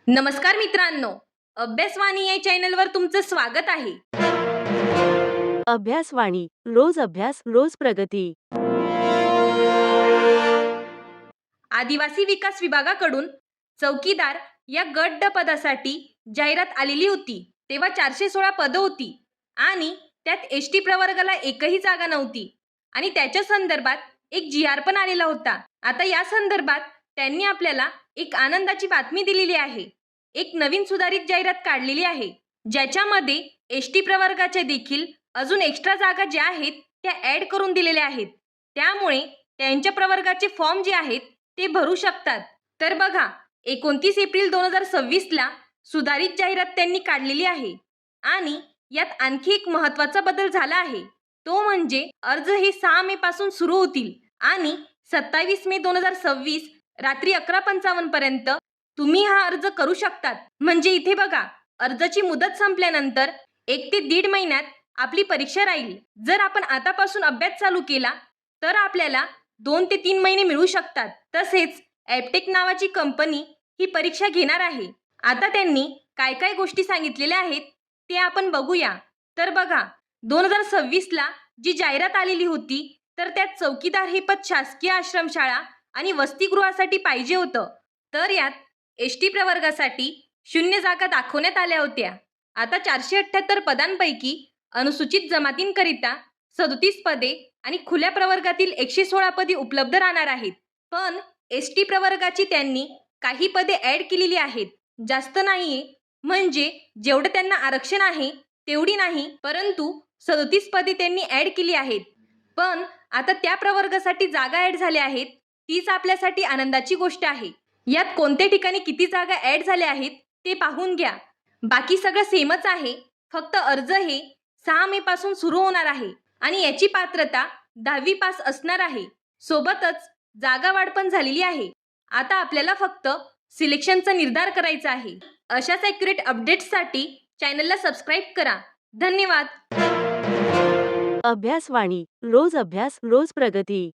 नमस्कार मित्रांनो, अभ्यासवाणी या चॅनलवर तुमचं स्वागत आहे. अभ्यासवाणी रोज अभ्यास रोज प्रगती. आदिवासी विकास विभागाकडून चौकीदार या गट पदासाठी जाहिरात आलेली होती. तेव्हा 416 पदं होती आणि त्यात एसटी प्रवर्गाला एकही जागा नव्हती आणि त्याच्या संदर्भात एक जी.आर. पण आलेला होता. आता या संदर्भात त्यांनी आपल्याला एक आनंदाची बातमी दिलेली आहे. एक नवीन सुधारित जाहिरात काढलेली आहे, ज्याच्यामध्ये एसटी प्रवर्गाच्या देखील अजून एक्स्ट्रा जागा ज्या आहेत त्या ॲड करून दिलेल्या आहेत. त्यामुळे त्यांच्या प्रवर्गाचे फॉर्म जे आहेत ते भरू शकतात. तर बघा, 29 एप्रिल 2026ला सुधारित जाहिरात त्यांनी काढलेली आहे आणि यात आणखी एक महत्त्वाचा बदल झाला आहे. तो म्हणजे अर्ज हे 6 मे पासून सुरू होतील आणि 27 मे 2026 रात्री 11:55 पर्यंत तुम्ही हा अर्ज करू शकतात. म्हणजे इथे बघा, अर्जाची मुदत संपल्यानंतर 1 ते 1.5 महिन्यात आपली परीक्षा राहील. जर आपण आतापासून अभ्यास चालू केला तर आपल्याला 2 ते 3 महिने मिळू शकतात. तसेच ॲपटेक नावाची कंपनी ही परीक्षा घेणार आहे. आता त्यांनी काय काय गोष्टी सांगितलेल्या आहेत ते आपण बघूया. तर बघा, 2026ला जी जाहिरात आलेली होती तर त्यात चौकीदार हे पद शासकीय आश्रमशाळा आणि वसतिगृहासाठी पाहिजे होतं. तर यात एसटी प्रवर्गासाठी 0 जागा दाखवण्यात आल्या होत्या. आता 478 पदांपैकी अनुसूचित जमातींकरिता 37 पदे आणि खुल्या प्रवर्गातील 116 पदे उपलब्ध राहणार आहेत. पण एसटी प्रवर्गाची त्यांनी काही पदे ॲड केलेली आहेत. जास्त नाहीये, म्हणजे जेवढं त्यांना आरक्षण आहे तेवढी नाही, परंतु 37 पदे त्यांनी ॲड केली आहेत. पण आता त्या प्रवर्गासाठी जागा ॲड झाल्या आहेत, तीच आपल्यासाठी आनंदाची गोष्ट आहे. यात कोणत्या ठिकाणी किती जागा ॲड झाल्या आहेत ते पाहून घ्या. बाकी सगळं सेमच आहे, फक्त अर्ज हे 6 मे पासून सुरू होणार आहे आणि याची पात्रता 10वी पास असणार आहे. सोबतच जागा वाढ पण झालेली आहे. आता आपल्याला फक्त सिलेक्शनचा निर्धार करायचा आहे. अशाच ॲक्युरेट अपडेट्ससाठी चॅनलला सबस्क्राईब करा. धन्यवाद. अभ्यासवाणी रोज अभ्यास रोज प्रगती.